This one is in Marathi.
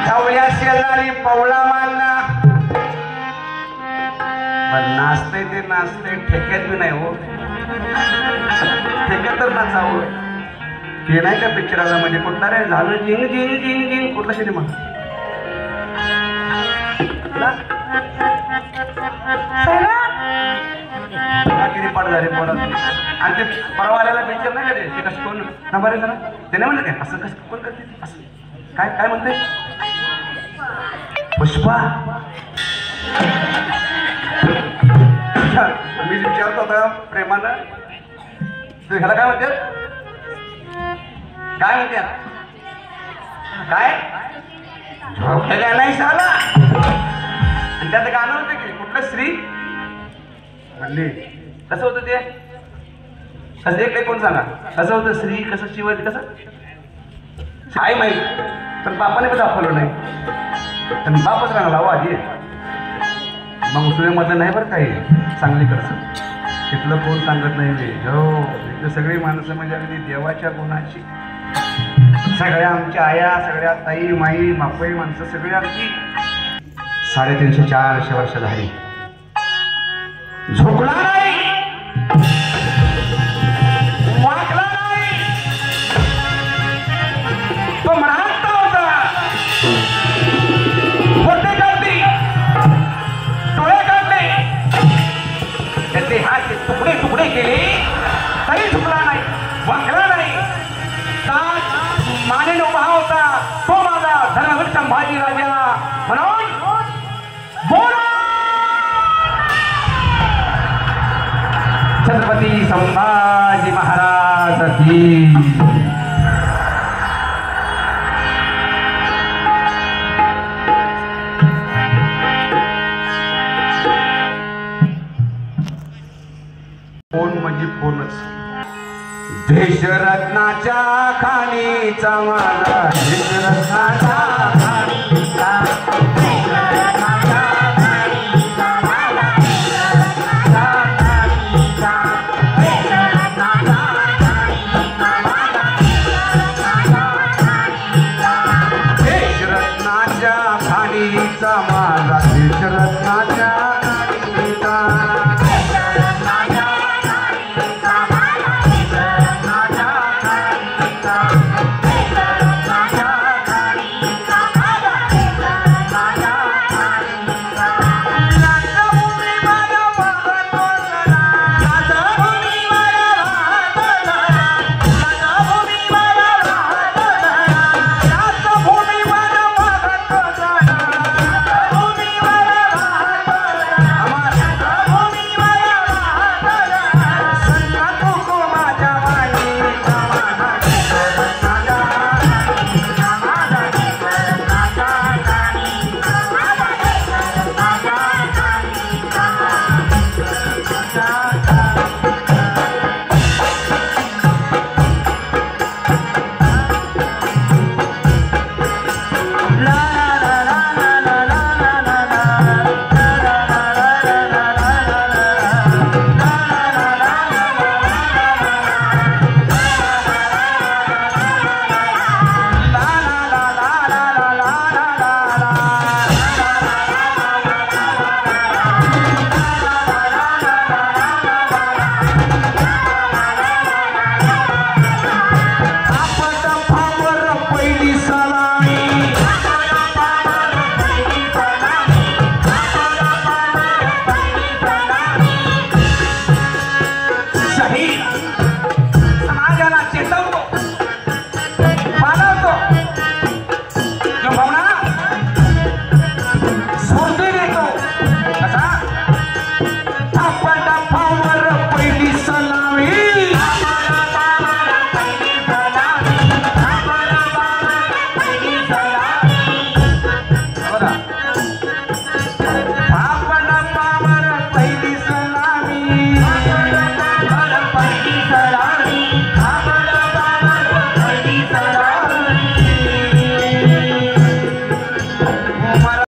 खवल्या शेजारी पवळा मांडला नाचते ते नाचते ठेक्यात बी नाही हो ठेक्यात तर नाचावं ते नाही का पिक्चराला म्हणजे कुठला रे झालं जिंग जिंग जिंग जिंग कुठला सिनेमा किती पाठ झाले परत आणि ते परवाल्याला पिक्चर नाही का ते कसं कोण नंबर आहे जरा ते नाही म्हणलं काय असं कसं कोण करते असं काय काय म्हणते पुष्पा मी विचारतो होता प्रेमानं तू ह्याला काय म्हणते काय म्हणते काय झोपलं काय नाही साला आणि त्यात गाणं होतं की कुठलं श्री म्हणली कसं होतं ते कसं एक कोण सांगा कसं होतं श्री कसं शिवाजी कसं काय माहित पण बापाने पण दाखवलं नाही पण बापच राहणार हो आधी मग उसळीमधलं नाही बरं काही चांगली करतं तिथलं कोण सांगत नाही रे हो इथलं सगळी माणसं म्हणजे अगदी देवाच्या गुणाची सगळ्या आमच्या आया सगळ्या ताई माई मापई माणसं सगळी अगदी 350-400 वर्ष झाली झोपला नाही वाकला नाही तो म्हणालता होता होते काढली डोळे काढले त्याचे हात तुकडे तुकडे केले तरी झोपला नाही वाकला नाही मानेने उभा होता तो माझा धर्मवीर संभाजी राजा म्हणून बोला छत्रपती संभाजी महाराज की फोन म्हणजे फोनच देशरत्नाच्या खाणीचा माझा देशरत्नाच्या